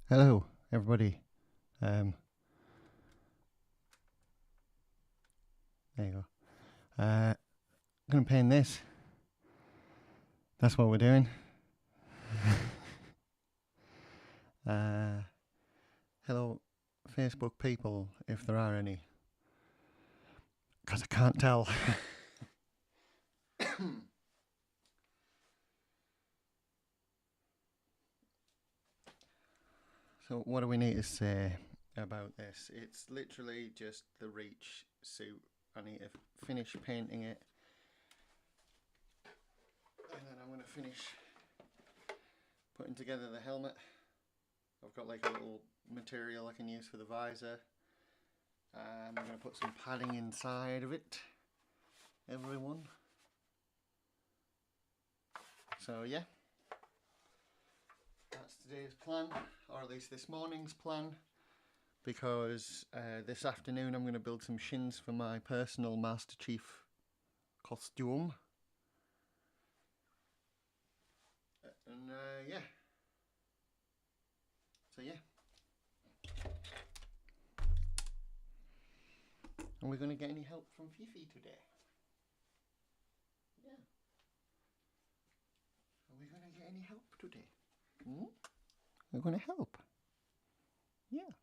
Hello, everybody. There you go. I'm gonna paint this. That's what we're doing. Hello, Facebook people, if there are any, because I can't tell. So what do we need to say about this? It's literally just the Reach suit. I need to finish painting it, and then I'm going to finish putting together the helmet. I've got like a little material I can use for the visor. I'm going to put some padding inside of it, everyone. So yeah, that's today's plan, or at least this morning's plan, because this afternoon I'm going to build some shins for my personal Master Chief costume. And yeah. So yeah. Are we going to get any help from Fifi today? Yeah. Are we going to get any help today? We're going to help. Yeah.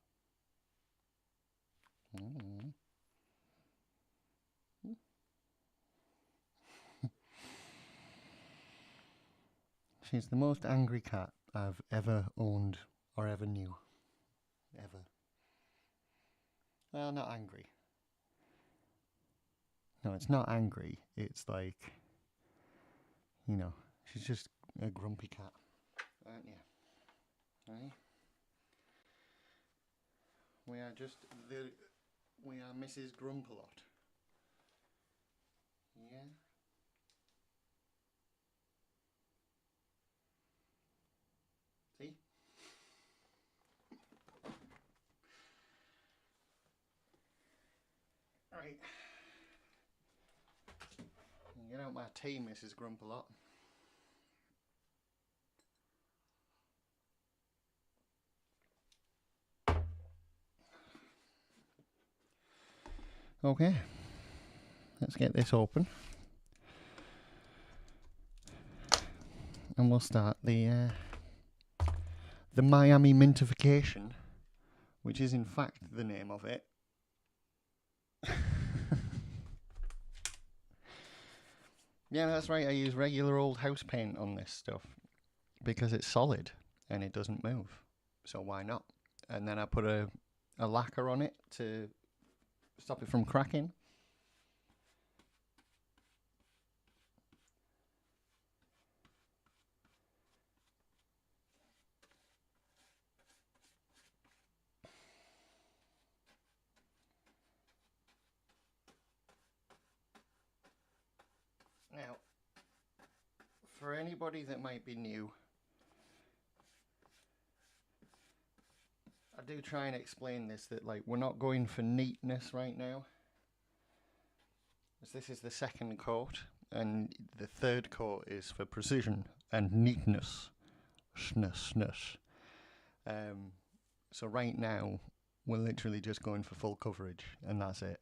She's the most angry cat I've ever owned or ever knew. Ever. Well, not angry. No, it's not angry. It's like, you know, she's just a grumpy cat, aren't you? Right? We are Mrs. Grumpalot. Yeah. See? Right. Get out my tea, Mrs. Grumpalot. Okay. Let's get this open. And we'll start the Miami Mintification, which is in fact the name of it. Yeah, that's right. I use regular old house paint on this stuff because it's solid and it doesn't move. So why not? And then I put a lacquer on it to stop it from cracking. Now, for anybody that might be new, I do try and explain this, that like we're not going for neatness right now, as this is the second coat, and the third coat is for precision and neatness. So right now we're literally just going for full coverage, and that's it.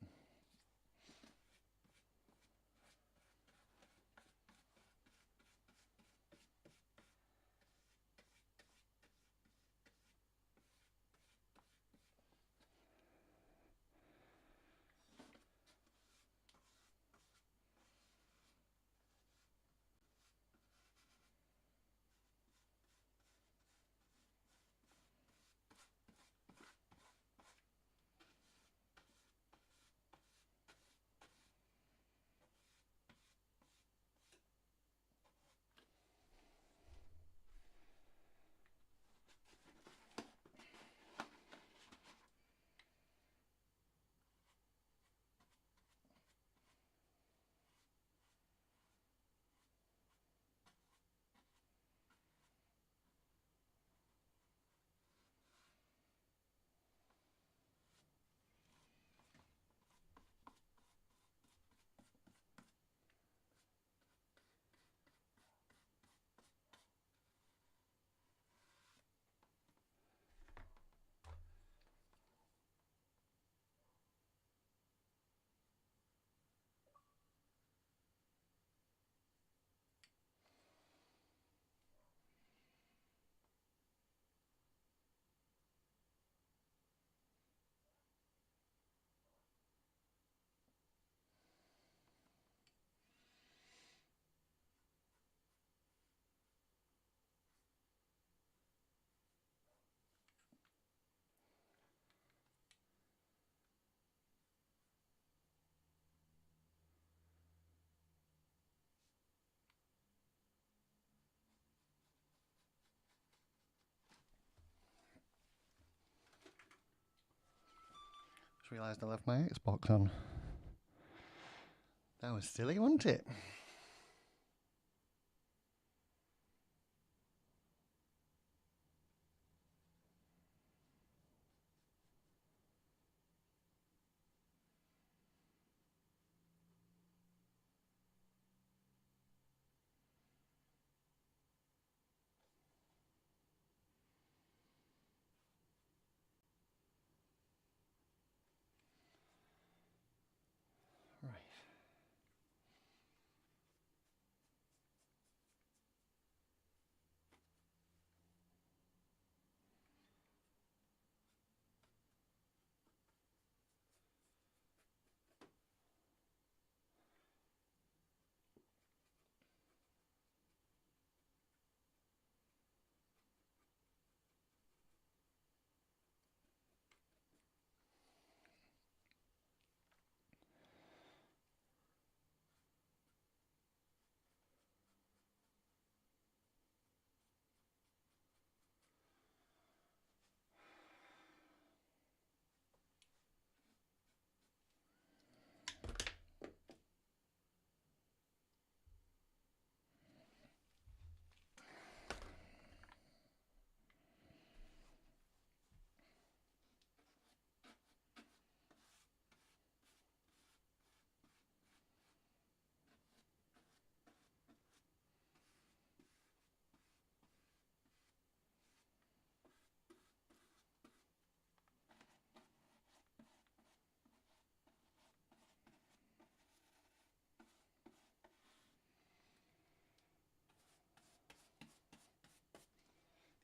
Just realised I left my Xbox on. That was silly, wasn't it? Right.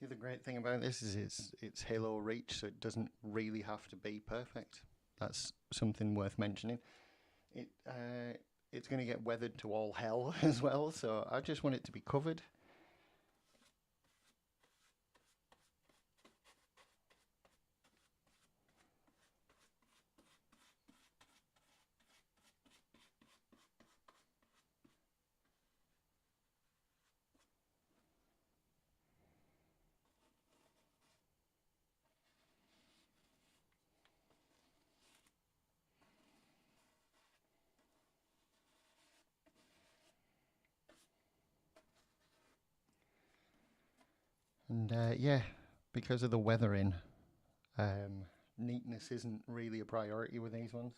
The other great thing about this is it's Halo Reach, so it doesn't really have to be perfect. That's something worth mentioning. It's going to get weathered to all hell as well, so I just want it to be covered. And yeah, because of the weathering, neatness isn't really a priority with these ones.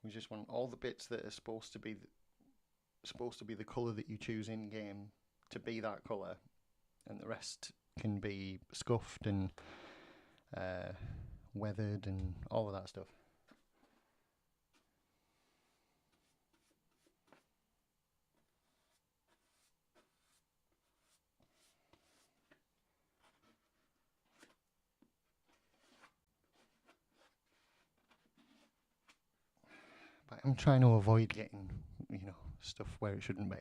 We just want all the bits that are supposed to be the colour that you choose in game to be that colour, and the rest can be scuffed and weathered and all of that stuff. But I'm trying to avoid getting, stuff where it shouldn't be.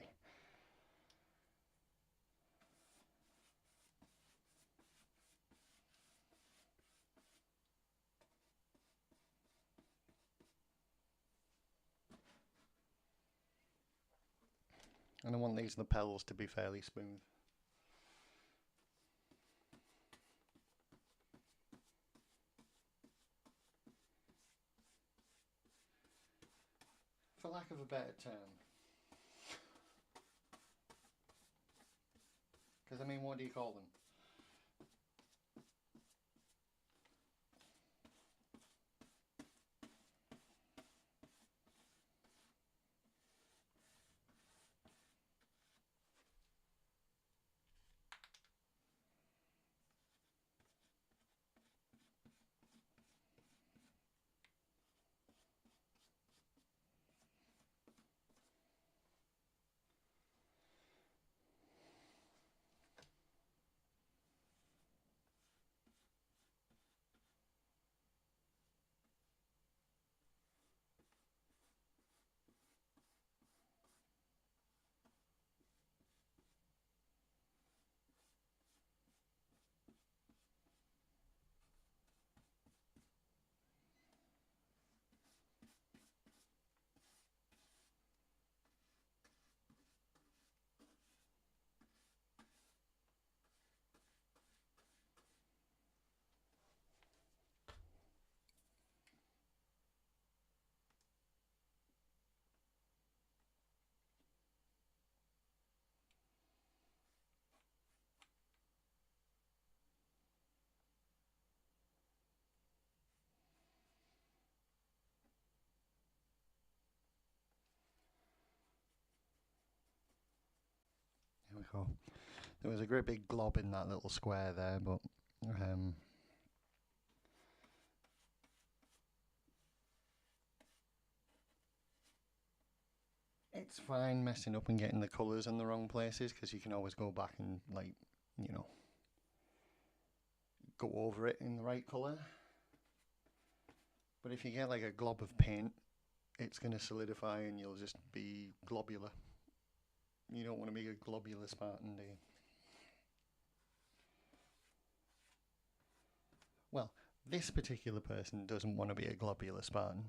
And I want these lapels to be fairly smooth. For lack of a better term. Because, I mean, what do you call them? So there was a great big glob in that little square there, but it's fine messing up and getting the colours in the wrong places, because you can always go back and, like, you know, go over it in the right colour. But if you get like a glob of paint, it's going to solidify and you'll just be globular. You don't want to be a globular Spartan, do you? Well, this particular person doesn't want to be a globular Spartan.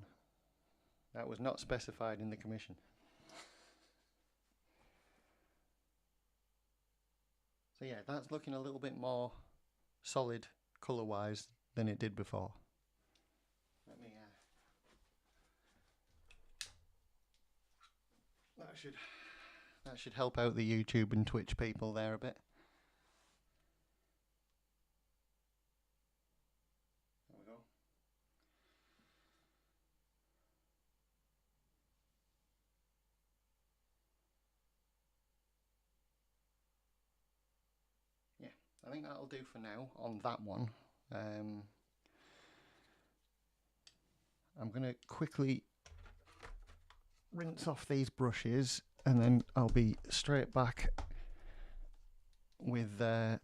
That was not specified in the commission. So yeah, that's looking a little bit more solid colour-wise than it did before. Let me that should help out the YouTube and Twitch people there a bit. There we go. Yeah, I think that'll do for now on that one. I'm going to quickly rinse off these brushes and then I'll be straight back with the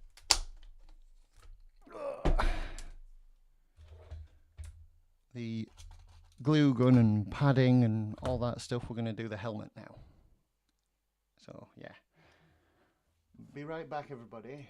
glue gun and padding and all that stuff. We're going to do the helmet now. So yeah, be right back, everybody.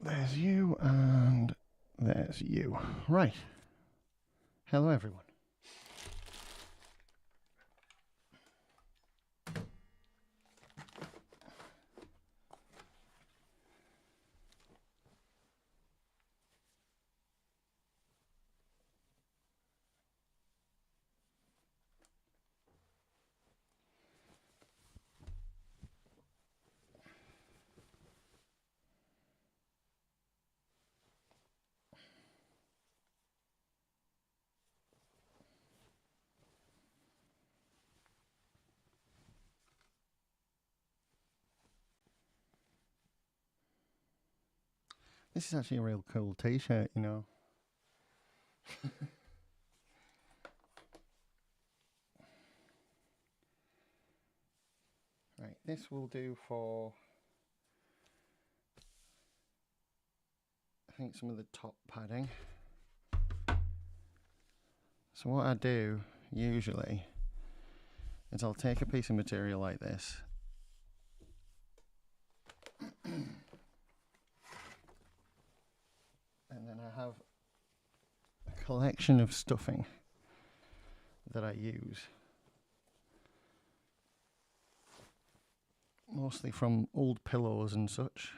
There's you and there's you. Right. Hello, everyone. This is actually a real cool t-shirt, you know. Right, this will do for, I think, some of the top padding. So what I do usually is I'll take a piece of material like this and then I have a collection of stuffing that I use, mostly from old pillows and such.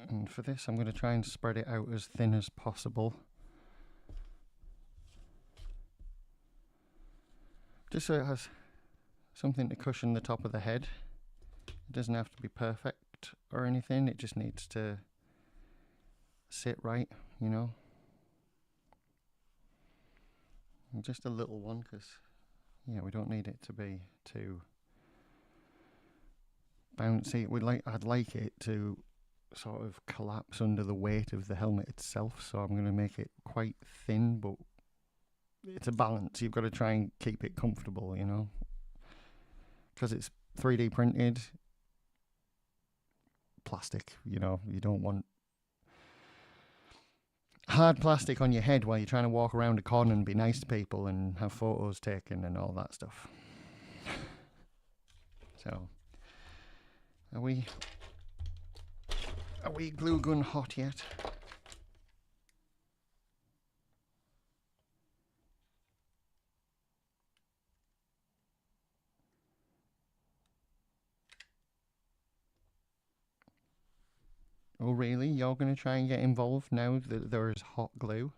And for this I'm going to try and spread it out as thin as possible, just so it has something to cushion the top of the head. It doesn't have to be perfect or anything, it just needs to sit right, you know. And just a little one, because yeah, we don't need it to be too bouncy. I'd like it to sort of collapse under the weight of the helmet itself, so I'm going to make it quite thin, but it's a balance. You've got to try and keep it comfortable, you know, because it's 3D printed plastic, you know. You don't want hard plastic on your head while you're trying to walk around a con and be nice to people and have photos taken and all that stuff. So, are we glue gun hot yet? Oh really? You're going to try and get involved now that there is hot glue?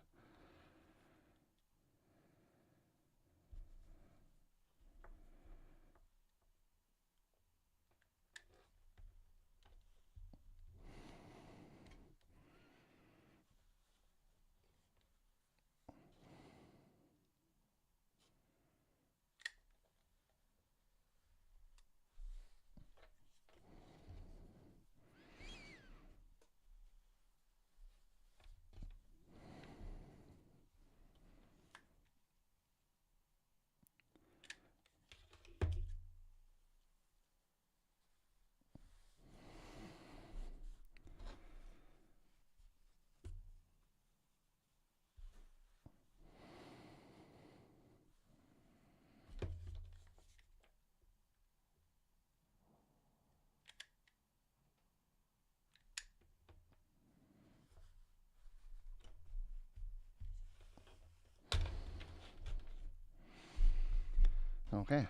Okay.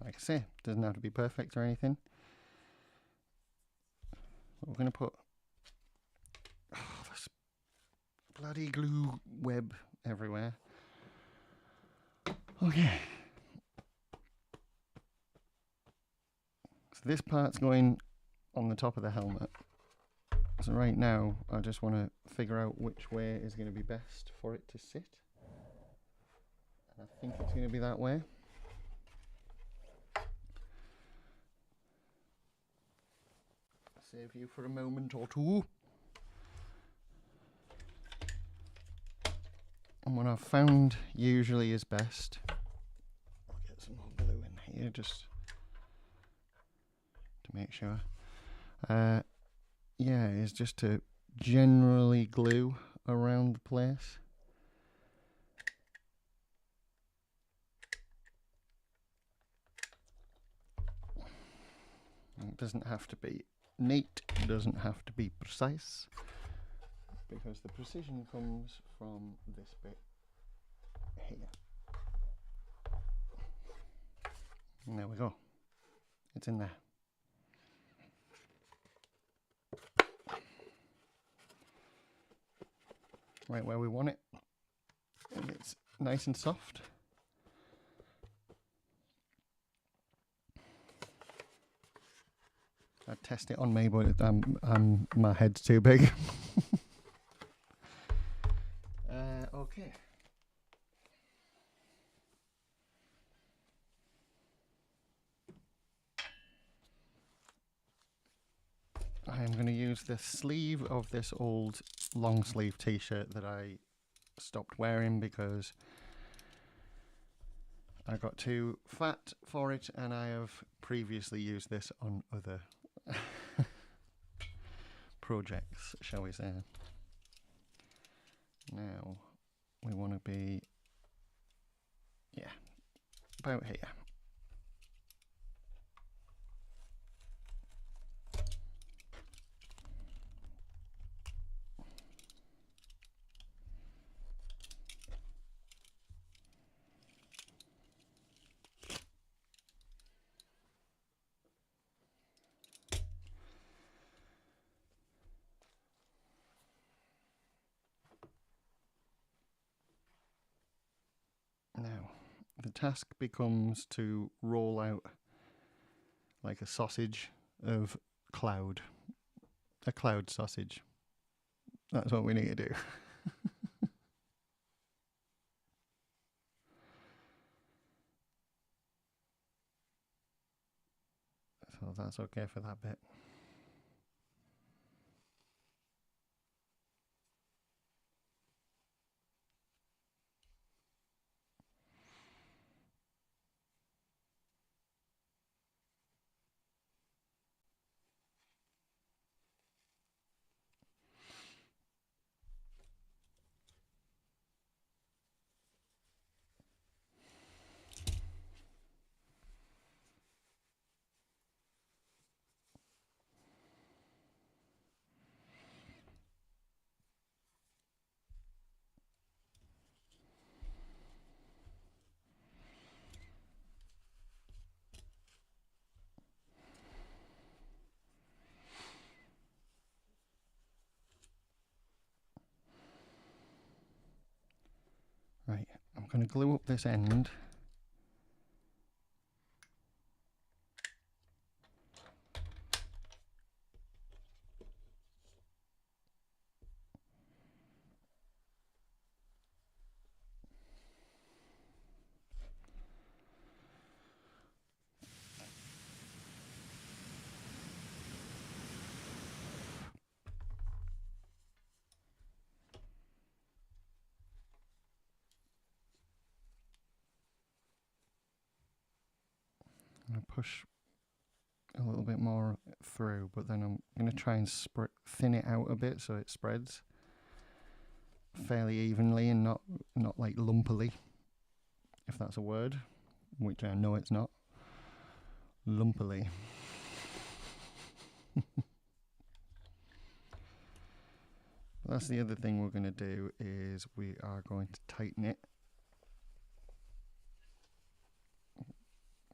Like I say, doesn't have to be perfect or anything. We're going to put this bloody glue web everywhere. Okay. So this part's going on the top of the helmet. So right now, I just want to figure out which way is going to be best for it to sit. And I think it's going to be that way. Save you for a moment or two. And what I've found usually is best, I'll get some more glue in here just to make sure. Yeah, is just to generally glue around the place. It doesn't have to be neat, it doesn't have to be precise, because the precision comes from this bit here. And there we go. It's in there. Right where we want it. And it's nice and soft. I'd test it on me, but my head's too big. Okay. the sleeve of this old long sleeve t-shirt that I stopped wearing because I got too fat for it, and I have previously used this on other projects, shall we say. Now we want to be, yeah, about here. Now, the task becomes to roll out like a sausage of cloud. A cloud sausage. That's what we need to do. So that's okay for that bit. Right, I'm going to glue up this end. I'm going to push a little bit more through, but then I'm going to try and thin it out a bit so it spreads fairly evenly and not like lumpily, if that's a word, which I know it's not. Lumpily. That's the other thing we're going to do, is we are going to tighten it.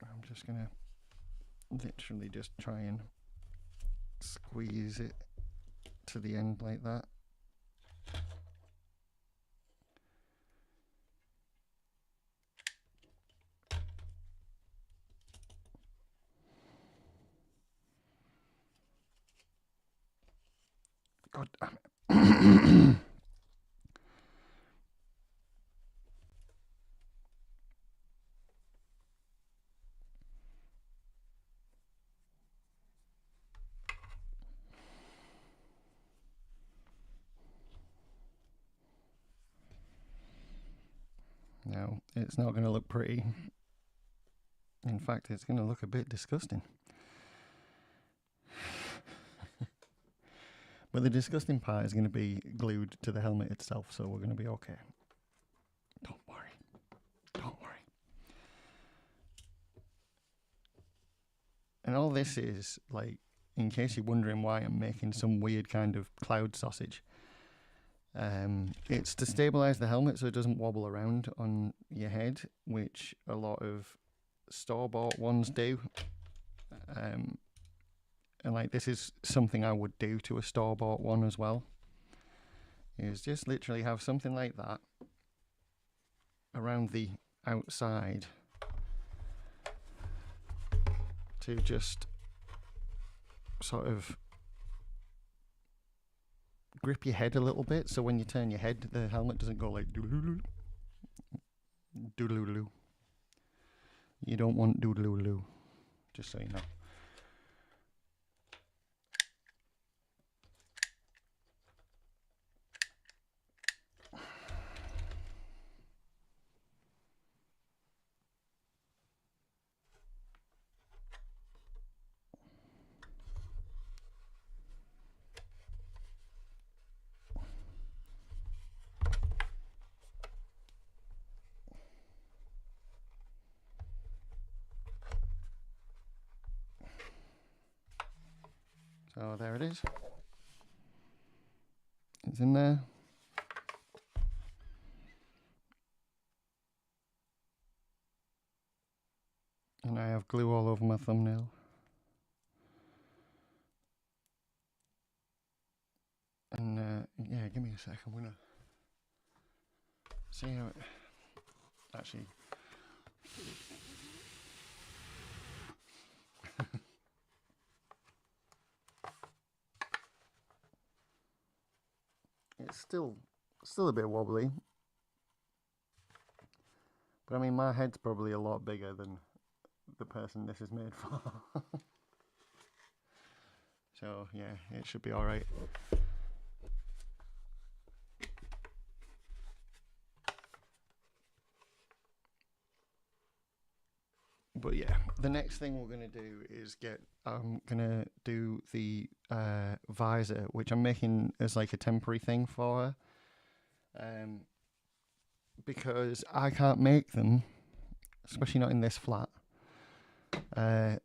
I'm just going to literally just try and squeeze it to the end like that. God damn it. Now, it's not going to look pretty. In fact, it's going to look a bit disgusting. But the disgusting part is going to be glued to the helmet itself, so we're going to be okay. Don't worry. Don't worry. And all this is, like, in case you're wondering why I'm making some weird kind of cloud sausage, it's to stabilize the helmet so it doesn't wobble around on your head, which a lot of store-bought ones do. And like, this is something I would do to a store-bought one as well, is just literally have something like that around the outside to just sort of grip your head a little bit, so when you turn your head, the helmet doesn't go like doodaloo. Doodaloo. You don't want doodaloo, just so you know. So there it is. It's in there. And I have glue all over my thumbnail. And yeah, give me a sec. I'm gonna see how it actually. It's still a bit wobbly, but I mean my head's probably a lot bigger than the person this is made for. So yeah, it should be all right. But yeah, the next thing we're going to do is I'm going to do the visor, which I'm making as like a temporary thing for her. Because I can't make them, especially not in this flat. And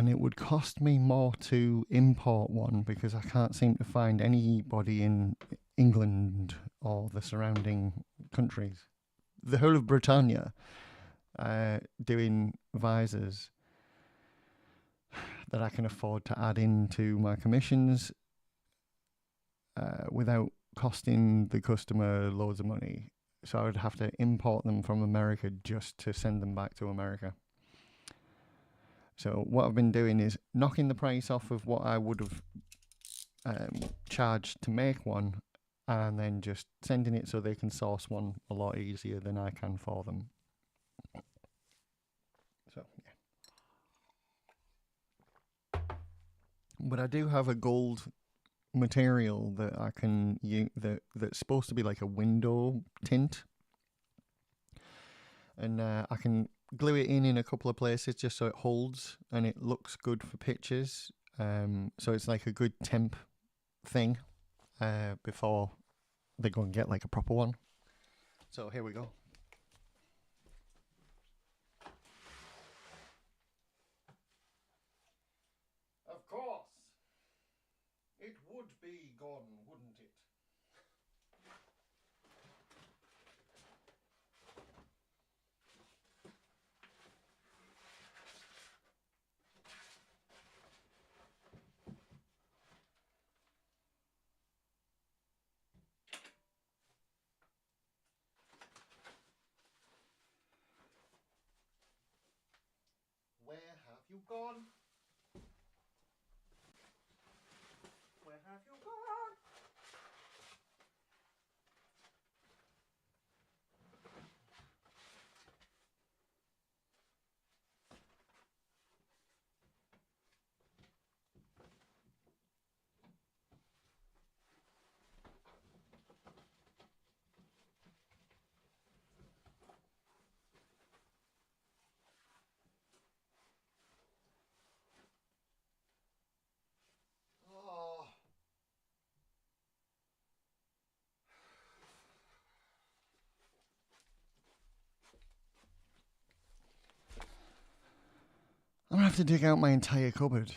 it would cost me more to import one because I can't seem to find anybody in England or the surrounding countries, the whole of Britannia, doing visors that I can afford to add into my commissions without costing the customer loads of money. So I would have to import them from America just to send them back to America. So what I've been doing is knocking the price off of what I would have charged to make one, and then just sending it so they can source one a lot easier than I can for them. So yeah. But I do have a gold material that I can use that's supposed to be like a window tint, and I can glue it in a couple of places just so it holds and it looks good for pictures. So it's like a good temp thing before they go and get like a proper one. So here we go. Of course, it would be gone, wouldn't it? Where have you gone? Where have you gone? Oh. I'm gonna have to dig out my entire cupboard.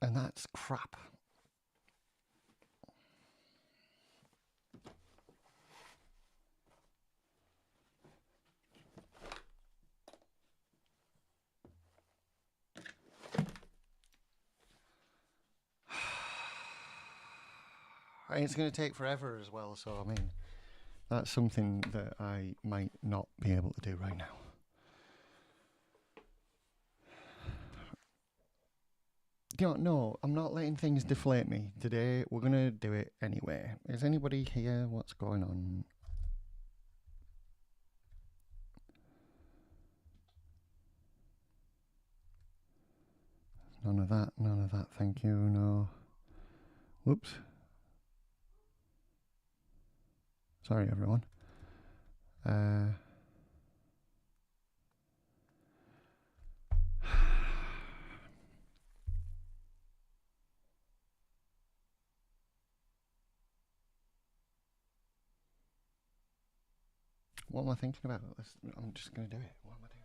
And that's crap. And it's going to take forever as well, so I mean, that's something that I might not be able to do right now. You know, no, I'm not letting things deflate me. Today, we're going to do it anyway. Is anybody here? What's going on? None of that, thank you, no. Whoops. Sorry, everyone. What am I thinking about? I'm just going to do it. What am I doing?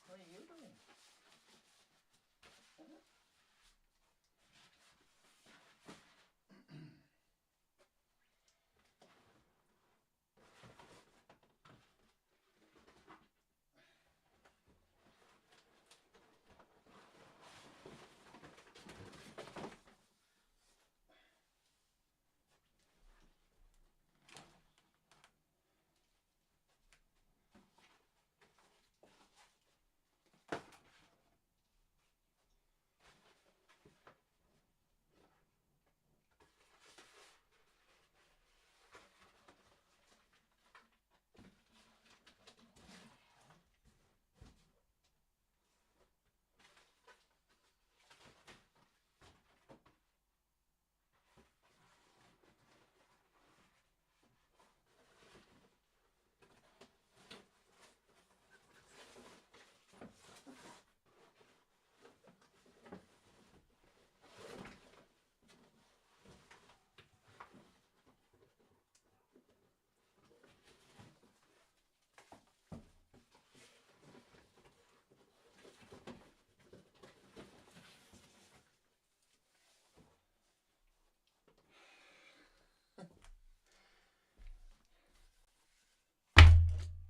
What are you doing?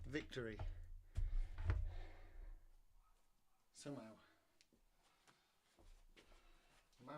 Victory. Somehow. Mau.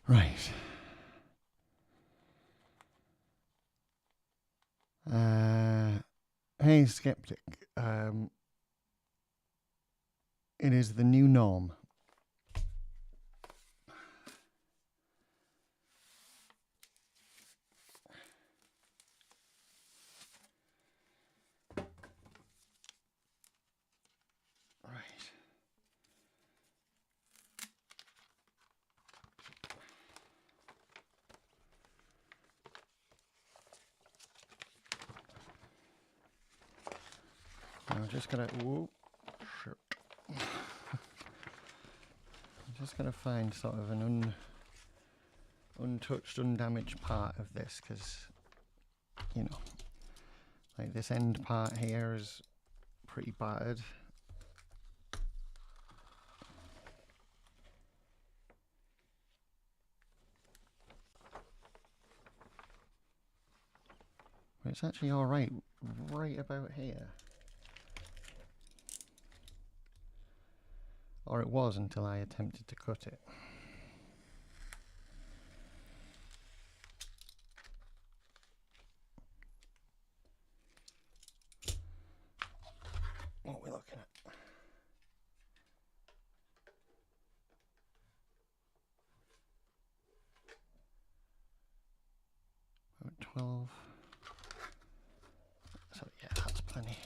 Right. Hey, skeptic. It is the new norm. Right. I'm just gonna. Whoa, shit. I'm just gonna find sort of an untouched, undamaged part of this, because, you know, Like this end part here is pretty battered. But it's actually alright right about here. Or it was until I attempted to cut it. What are we looking at? About 12. So yeah, that's plenty.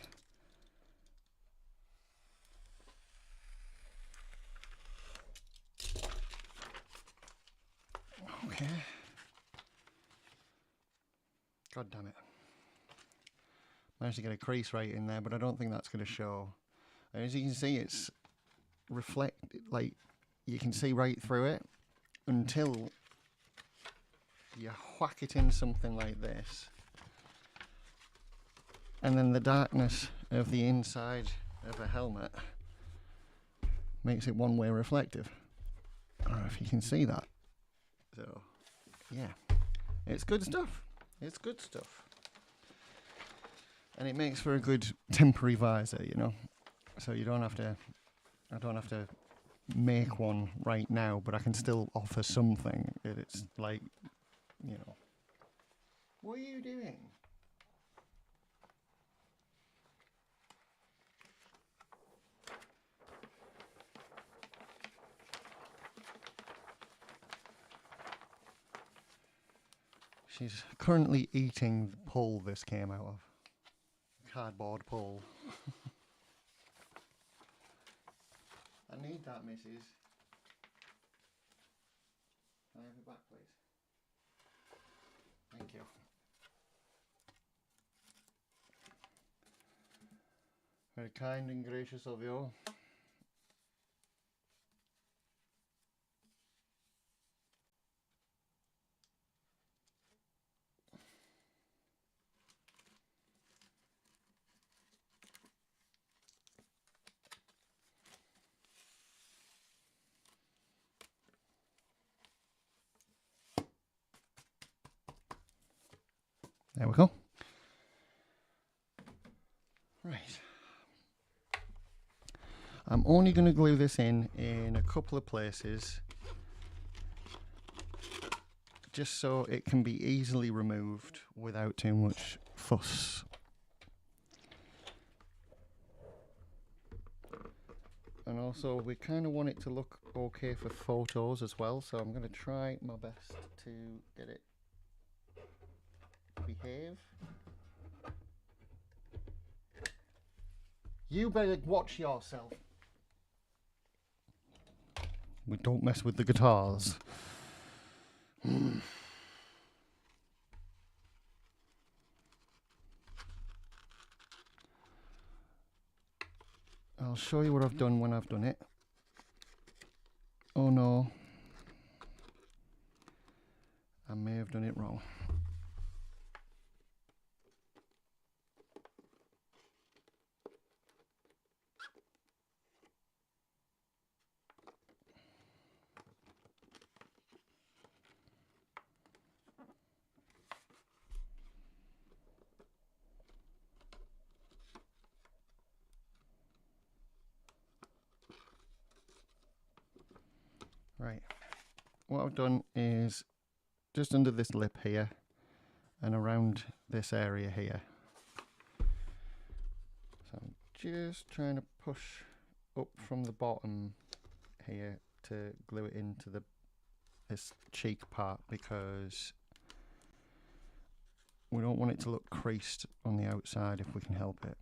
Okay. God damn it. Managed to get a crease right in there, but I don't think that's going to show. And as you can see, it's like you can see right through it until you whack it in something like this. And then the darkness of the inside of a helmet makes it one-way reflective. I don't know if you can see that. So, yeah, it's good stuff. It's good stuff. And it makes for a good temporary visor, you know. So you don't have to, I don't have to make one right now, but I can still offer something. It's like, you know. What are you doing? She's currently eating the pole this came out of. Cardboard pole. I need that, missus. Can I have it back, please? Thank you. Very kind and gracious of you. There we go. Right. I'm only going to glue this in a couple of places, just so it can be easily removed without too much fuss. And also we kind of want it to look okay for photos as well, so I'm going to try my best to get it to behave. You better watch yourself. We don't mess with the guitars. I'll show you what I've done when I've done it. Oh no. I may have done it wrong. Right, what I've done is just under this lip here and around this area here. So I'm just trying to push up from the bottom here to glue it into this cheek part, because we don't want it to look creased on the outside if we can help it.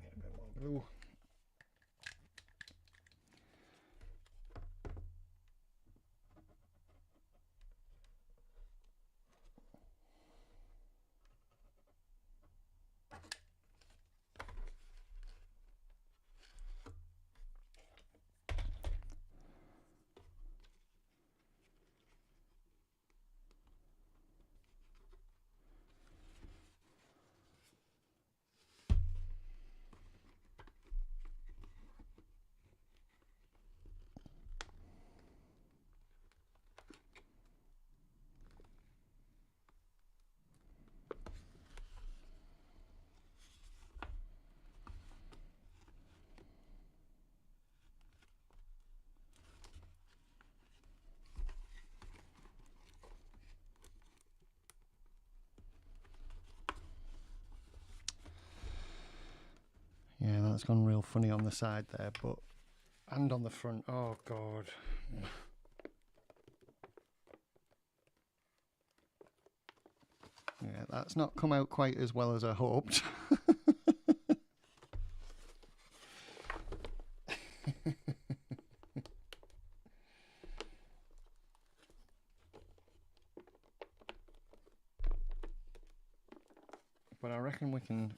Get a bit more glue. That's gone real funny on the side there, but and on the front. Oh god. Yeah, that's not come out quite as well as I hoped. But I reckon we can.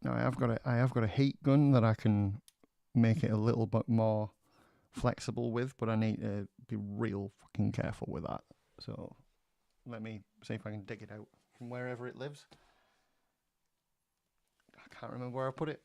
Now I have got a heat gun that I can make it a little bit more flexible with, but I need to be real fucking careful with that. So let me see if I can dig it out from wherever it lives. I can't remember where I put it.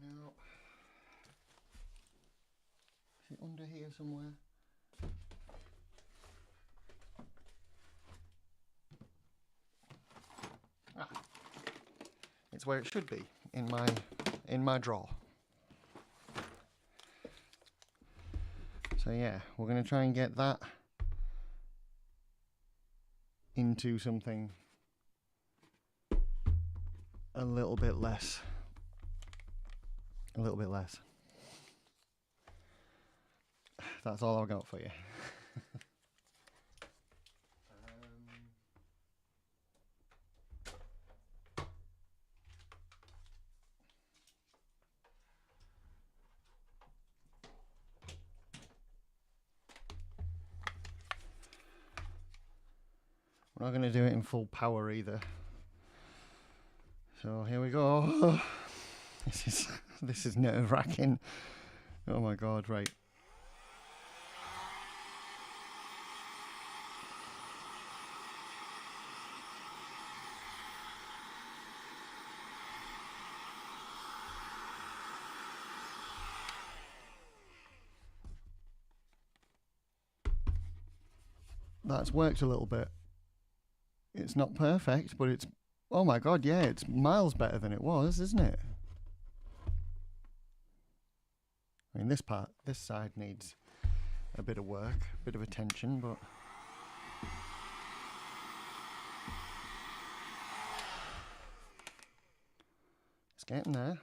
No. Is it under here somewhere? Ah. It's where it should be, in my drawer. So yeah, we're going to try and get that into something a little bit less. That's all I've got for you. We're not going to do it in full power either. So here we go. This is nerve-wracking. Oh my god, right. That's worked a little bit. It's not perfect, but it's, oh my god, yeah, it's miles better than it was, isn't it? I mean, this side needs a bit of work, a bit of attention, but it's getting there.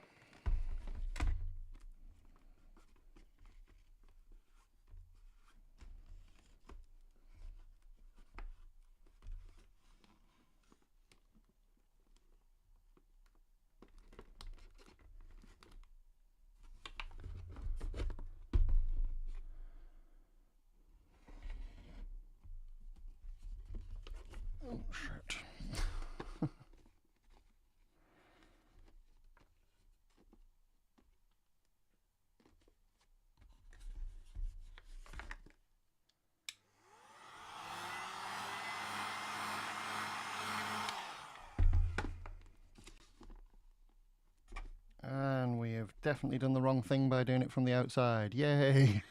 Oh, shit. And we have definitely done the wrong thing by doing it from the outside. Yay!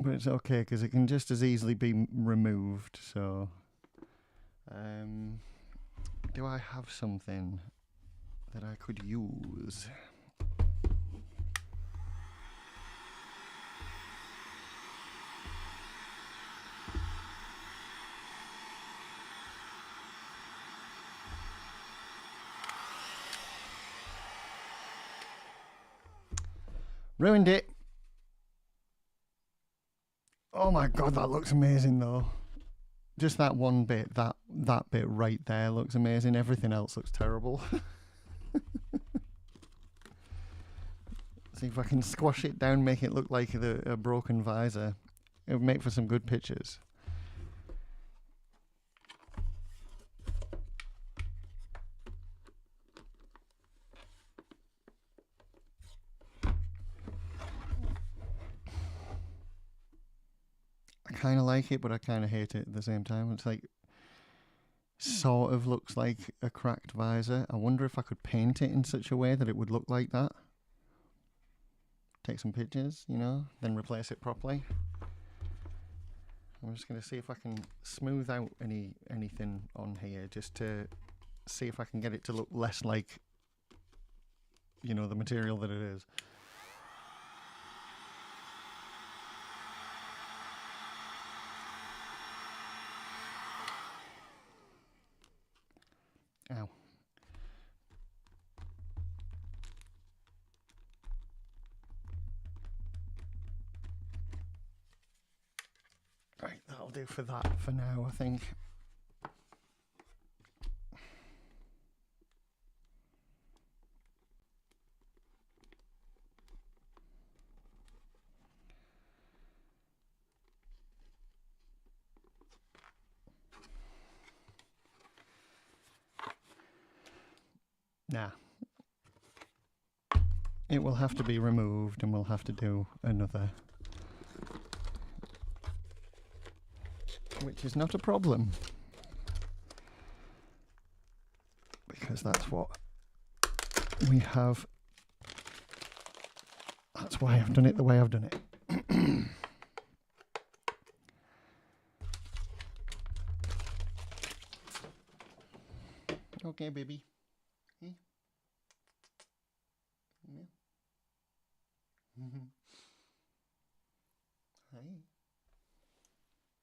But it's okay because it can just as easily be removed. So, do I have something that I could use? Ruined it. Oh my god, that looks amazing though. Just that one bit, that bit right there looks amazing. Everything else looks terrible. See if I can squash it down, make it look like a broken visor. It would make for some good pictures. I kind of like it, but I kind of hate it at the same time. It's like sort of looks like a cracked visor. I wonder if I could paint it in such a way that it would look like that. Take some pictures, you know, then replace it properly. I'm just going to see if I can smooth out anything on here, just to see if I can get it to look less like, you know, the material that it is. Ow. Right, that'll do for that for now, I think. Nah. It will have to be removed and we'll have to do another. Which is not a problem. Because that's what we have. That's why I've done it the way I've done it. Okay, baby. Hey. Yeah. Hi.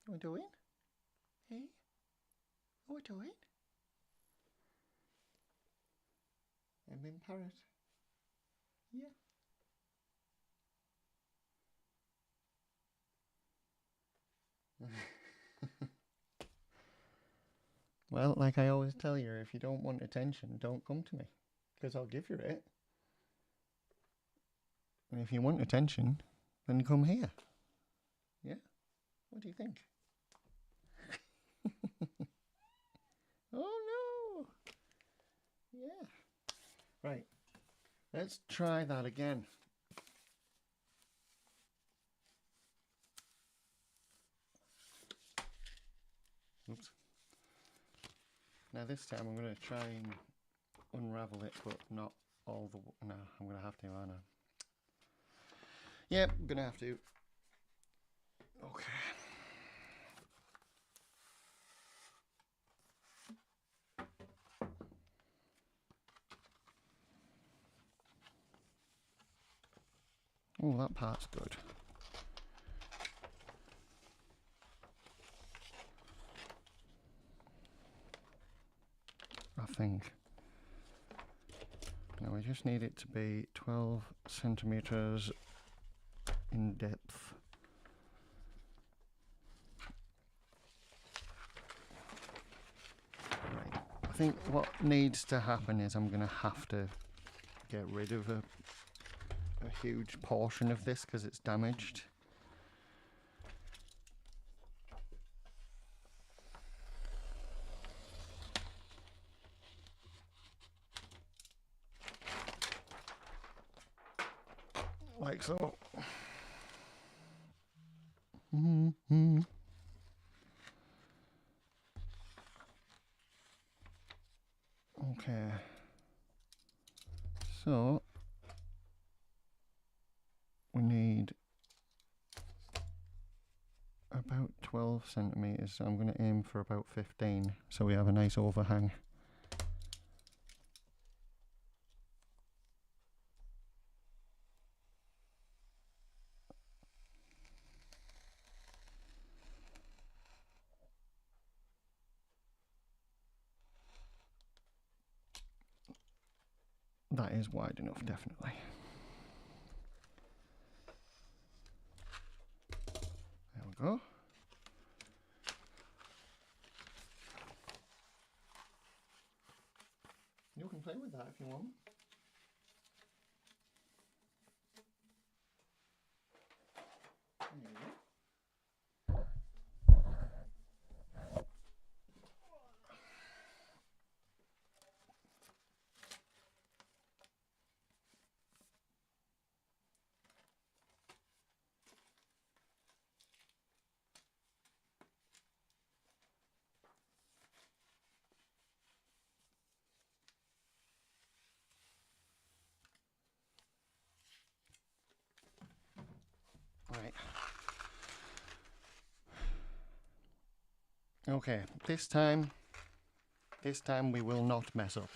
What are we doing? Hey? What are we doing? I'm in parrot. Yeah. Well, like I always tell you, if you don't want attention, don't come to me, because I'll give you it. And if you want attention, then come here. Yeah? What do you think? Oh no! Yeah. Right. Let's try that again. Oops. Now this time I'm going to try and unravel it, but not all the... No, I'm going to have to, aren't I? Yep, I'm going to have to. Okay. Oh, that part's good. I think. Now we just need it to be 12 centimeters in depth. Right. I think what needs to happen is I'm going to have to get rid of a huge portion of this because it's damaged. Like so. Okay. So we need about 12 centimeters. So I'm going to aim for about 15 so we have a nice overhang. That is wide enough, definitely. There we go. You can play with that if you want. There you go. Okay, this time we will not mess up.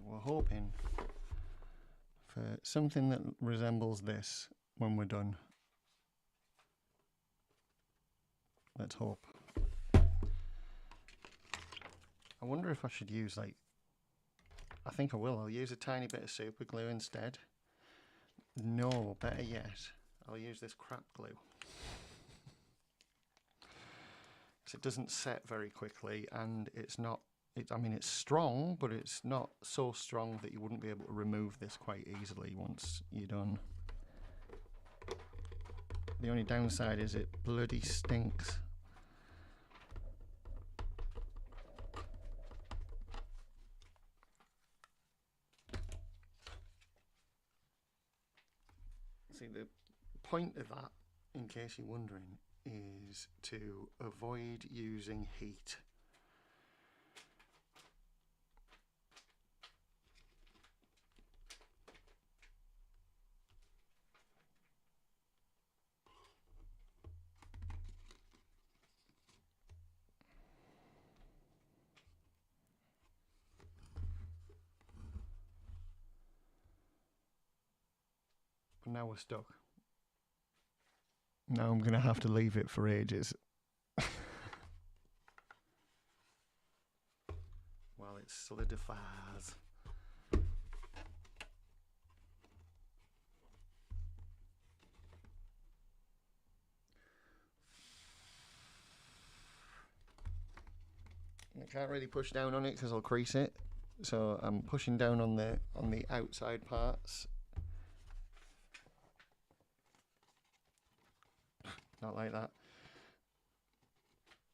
We're hoping for something that resembles this when we're done. Let's hope. I wonder if I should use, like, I think I will. I'll use a tiny bit of super glue instead. No, better yet, I'll use this crap glue. Because it doesn't set very quickly, and it's not, I mean, it's strong, but it's not so strong that you wouldn't be able to remove this quite easily once you're done. The only downside is it bloody stinks. See, the point of that, in case you're wondering, is to avoid using heat. But now we're stuck. Now I'm going to have to leave it for ages. While it solidifies. I can't really push down on it because I'll crease it. So I'm pushing down on the outside parts. Not like that.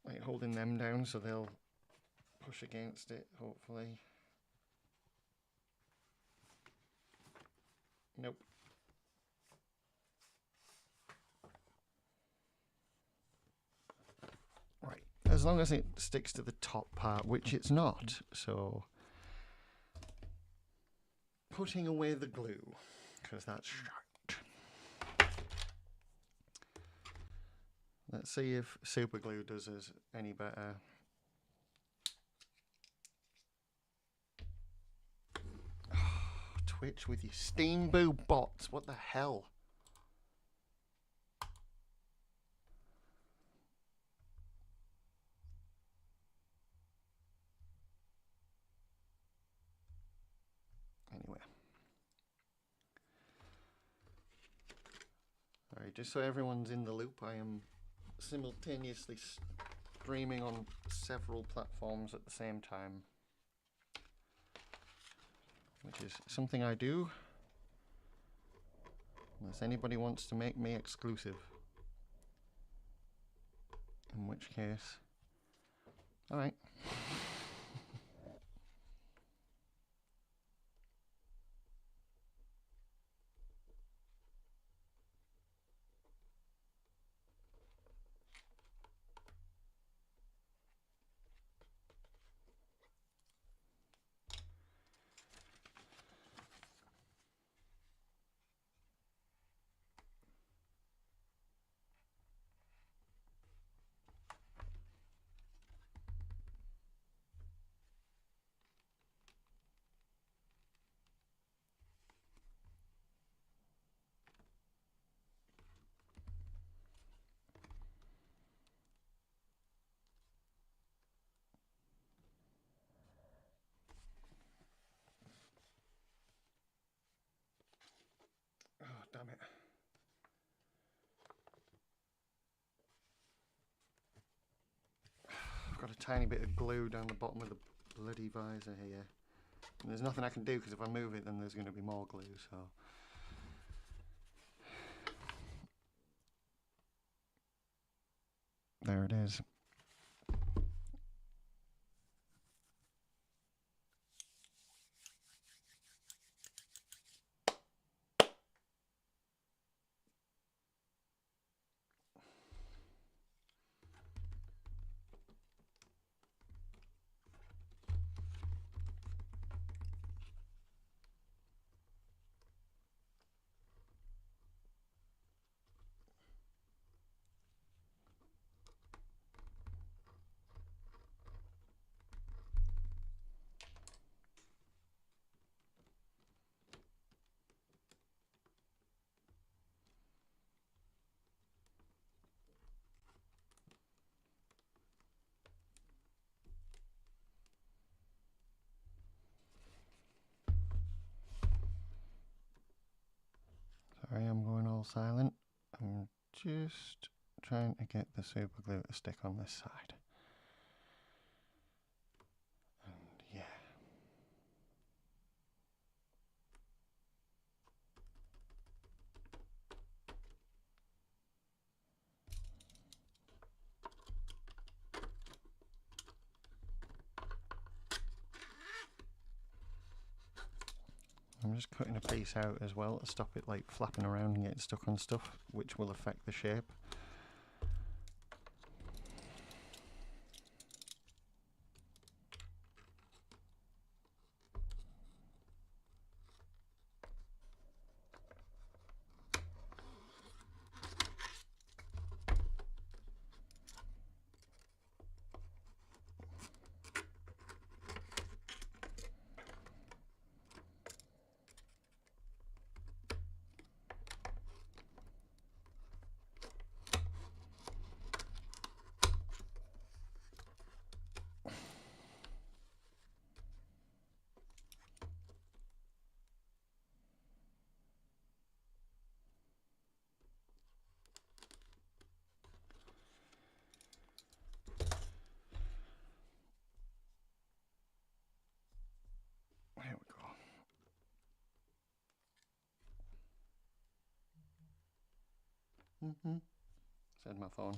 Like holding them down so they'll push against it, hopefully. Nope. Right. As long as it sticks to the top part, which it's not. So putting away the glue, because that's shite. Let's see if super glue does us any better. Oh, Twitch with your Steam Boo bots, what the hell? Anyway. Alright, just so everyone's in the loop, I am simultaneously streaming on several platforms at the same time, which is something I do unless anybody wants to make me exclusive, in which case, alright. Oh, damn it. I've got a tiny bit of glue down the bottom of the bloody visor here. And there's nothing I can do because if I move it then there's going to be more glue, so... There it is. silent. I'm just trying to get the super glue to stick on this side. And yeah. I'm just cutting a piece out as well to stop it like flapping around and getting stuck on stuff, which will affect the shape. There we go. Said my phone.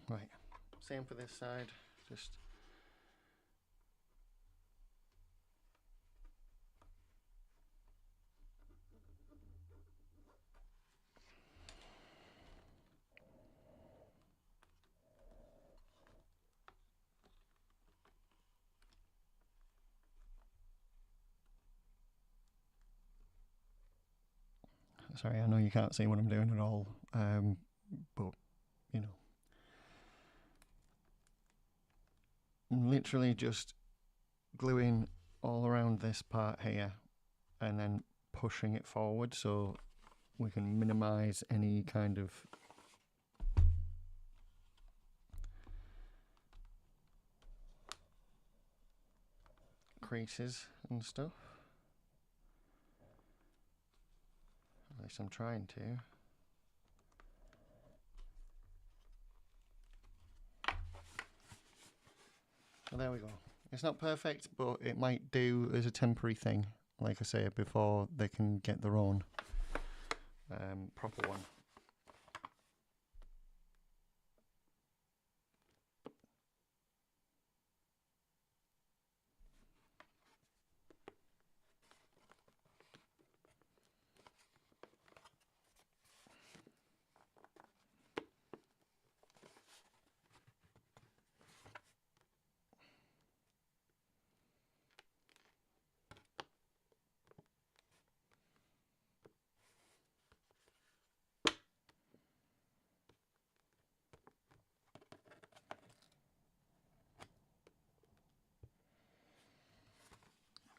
Right, same for this side, just sorry, I know you can't see what I'm doing at all, but you know, I'm literally just gluing all around this part here and then pushing it forward so we can minimize any kind of creases and stuff. At least I'm trying to. So there we go. It's not perfect, but it might do as a temporary thing, like I say, before they can get their own proper one.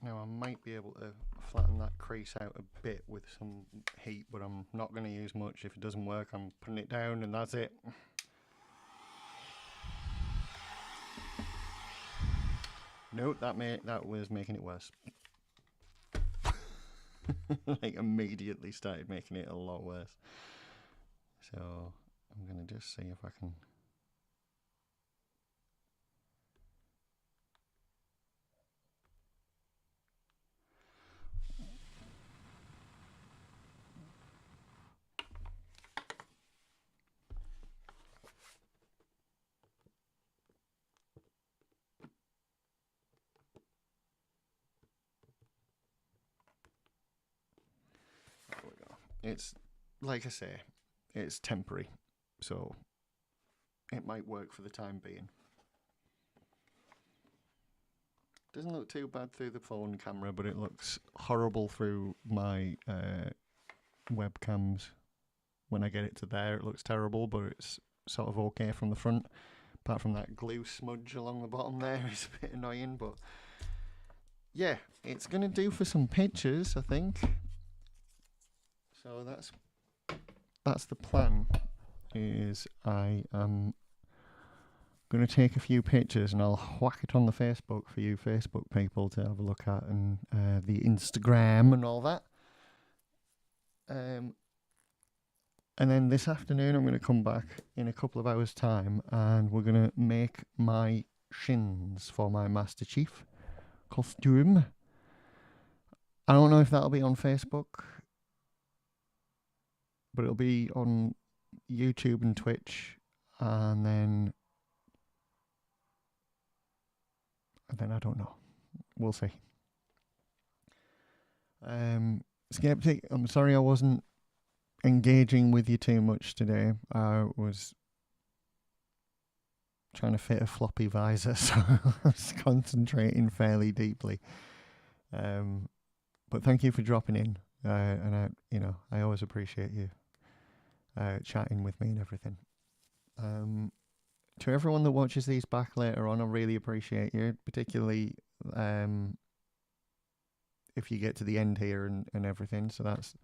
Now I might be able to flatten that crease out a bit with some heat, but I'm not going to use much. If it doesn't work, I'm putting it down and that's it. Nope, that was making it worse. Like immediately started making it a lot worse. So I'm going to just see if I can. It's, like I say, it's temporary, so it might work for the time being. Doesn't look too bad through the phone camera, but it looks horrible through my webcams. When I get it to there, it looks terrible, but it's sort of okay from the front. Apart from that glue smudge along the bottom there is a bit annoying, but yeah, it's going to do for some pictures, I think. So that's the plan, is I am going to take a few pictures and I'll whack it on the Facebook for you Facebook people to have a look at, and the Instagram and all that. And then this afternoon I'm going to come back in a couple of hours' time and we're going to make my shins for my Master Chief costume. I don't know if that'll be on Facebook, but it'll be on YouTube and Twitch, and then I don't know. We'll see. Skeptic, I'm sorry I wasn't engaging with you too much today. I was trying to fit a floppy visor, so I was concentrating fairly deeply. But thank you for dropping in, and I always appreciate you chatting with me and everything. To everyone that watches these back later on, I really appreciate you, particularly if you get to the end here and everything. So that's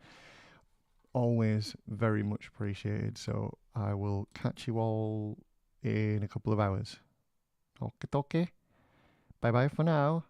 always very much appreciated. So I will catch you all in a couple of hours. Okay. Bye bye for now.